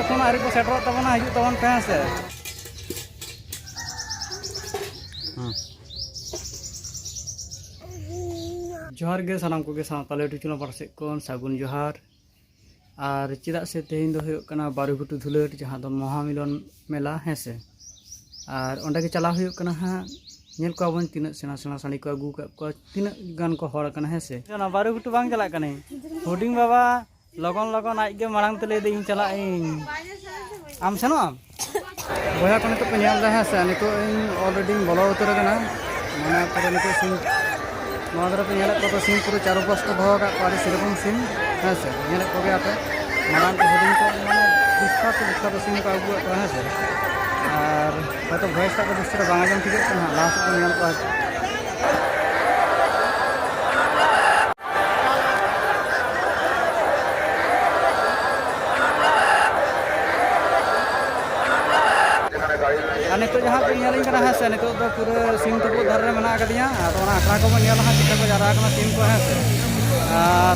এখন আরি को सेटरोग तबना हिजु तबन पे से जोहार गे सानाम को गे सावताले टुचुना पारसे कोन सागुन जोहार और चेदा से तेहिन दो हुयुग कना बारुघुटु धुलट जहां दो महामिलन मेला हेसे और ओंडे गे चला हुयुग कना हा नेल को आबन तिना सेना सेना सानी को आगु को तिना गान को हर कना हेसे ना बारुघुटु बांग चला कने हुडिंग बाबा लगन लगन आज गे मांग तले दे इन चला इन आम सेनो आम बया को नितो पे नेल दा हेसे नितो इन ऑलरेडी बोलो उतर कना माने पर नितो सिन नोदरा पे नेल को सिन पूरा चारो पास को भगा पारे सेरकम सिन हेसे नेल को गे आते मांग को हुडिंग को माने दिखा तो सिन को आगु तो हेसे और हयतो भॉइस टा को दूसरा बांगा जम ठीक है लास्ट को नेल को अने तो जहाँ पे नेलिंग कना है से ने तो पूरा सिम तो धर रे मना कदिया तो ना आखड़ा को नेल हा चिका को जारा कना सिम को है से और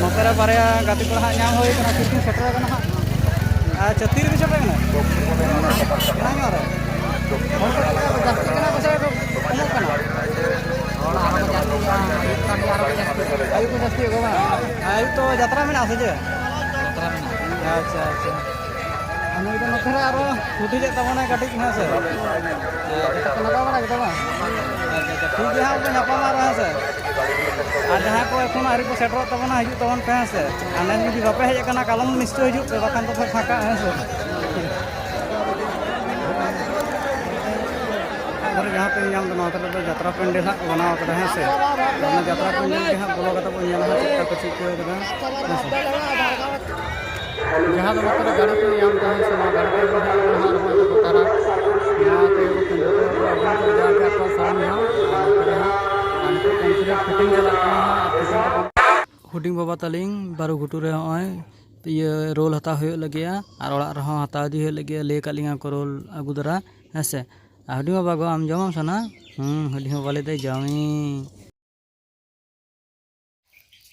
नोतरे बारया गाती को हा नाम होय कना कितनी सेटर कना हा चतीर भी सेटर कना ना मारे और को जास्ती कना बसे को कम कना और आरो जास्ती आयु को जास्ती को आयु तो यात्रा में ना से जे यात्रा में अच्छा अच्छा अनु इधर नथरा आरो उठी जे तबना कटिक ना से जता को लगा बना के तबा अच्छा ठीक है हम नपा मार है से आ जहां को एखन आरी को सेटर तबना हिजु तबन पे से आने जदि बापे हेज कना कालम निश्चय हिजु पे बाखान तो फाका है से और जहां पे नाम नोतर तो यात्रा पेंडल हा बनाव कदा है से ना यात्रा पेंडल के हा बोलो कता को नेल हा चिका को चिक को कदा जहाँ तो मतलब गाड़ी पे याम कहाँ से ना गाड़ी पे बाहर तो तारा यहाँ पे वो कंप्यूटर को जाके आपका फॉर्म यहाँ और कंप्यूटर फिटिंग चला कहाँ हुडिंग बाबा तलिंग बारुघुटु रे होय ये रोल हता हुए लगिया और ओड़ा रहा हता दी हुए लगिया ले कालिंगा को रोल अगु दरा हेसे हुडिंग बाबा गो आम जमाम सना हुडिंग बाबा ले दे जामी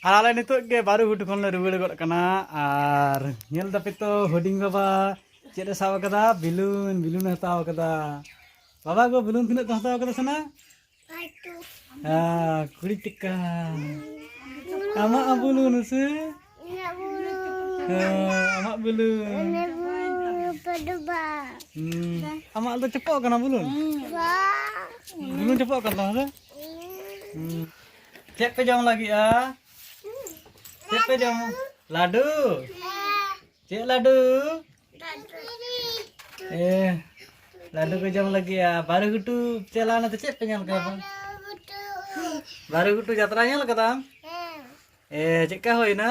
आले नितो के बारुघुटु खन रुवाड़ गड कना और नेल दपे तो हुडिंग बाबा चेले साव कदा बिलून बिलून हताव कदा बाबा को बिलून तिना हताव कदा सना कुड़ी टिका आमा बिलून से आमा बिलून आमा तो चपक कना बिलून बिलून चपक कना है चेक पे जाम लगी आ चेक पे जाम लाडू चेक लाडू लाडू को जाम लगी आ बारुघुटु चला ना तो चेक पे जाम का बारुघुटु यात्रा नेल कदा चेक का होय ना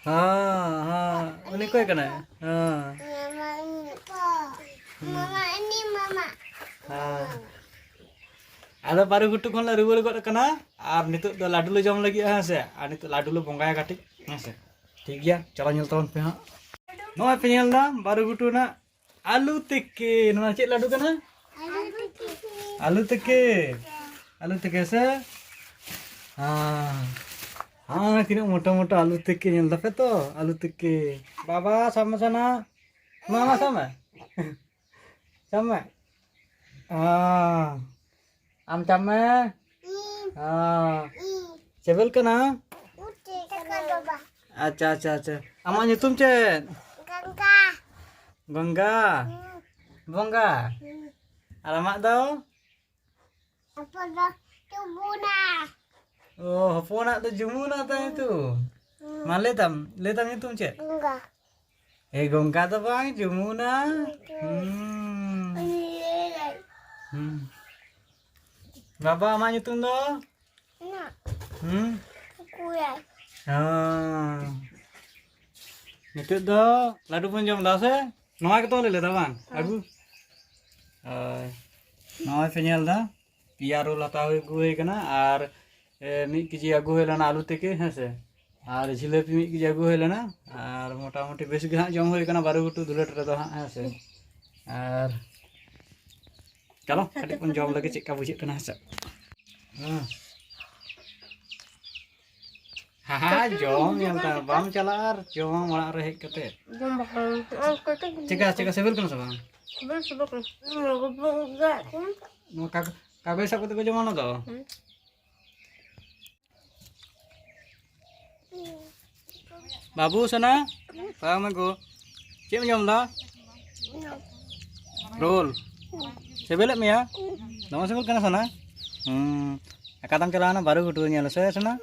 हां उनी कोई कना आलो बारुघुटु खन ला रुवाड़ गड कना और नितो दो लाडू ले जम लगी है से और नितो लाडू ले बंगाया काटी है से ठीक गया चला नेल तवन पे हां नोय पे नेल दा बारुघुटु ना आलू तिक्की नोना चे लाडू कना आलू तिक्की से हां हां किने मोटा मोटा आलू तिक्की नेल दा पे तो आलू तिक्की बाबा sama sana mama sama sama आम चामे चेबल कना अच्छा अच्छा अच्छा आमा नितुम चे गंगा गंगा बंगा और आमा दो जुमुना ओ हपोना तो जुमुना ताई तू मा लेताम नितुम चे गंगा गंगा तो बांग जुमुना बाबा आमा नितुम दो नितु दो लाडू पन जम दा से नवा के तो ले लेदा बांग आगु नवा पे नेल दा पिया रोल हता हुए कना और 1 केजी आगु होय लना आलू तेके हेसे और जिलेबी 1 केजी आगु होय लना और मोटा मोटी बेस गे हां जम होय कना बारुघुटु दुलट रे दो हां हेसे और चलो कटे पन जम लगे चेक का बुझे कना हेसे Haha, jom yang tak bam calar, jom orang rehek kete. Jom bakal. Oh, kata Cika sebel kan sama. sebab kan. Enggak kan. Mau kagak sak kete jom mana tuh? Babu sana, paham aku. Cik jom dah. Roll. Sebel ya? Nama sebel kan sana? Akadang celana baru kudunya selesai sana.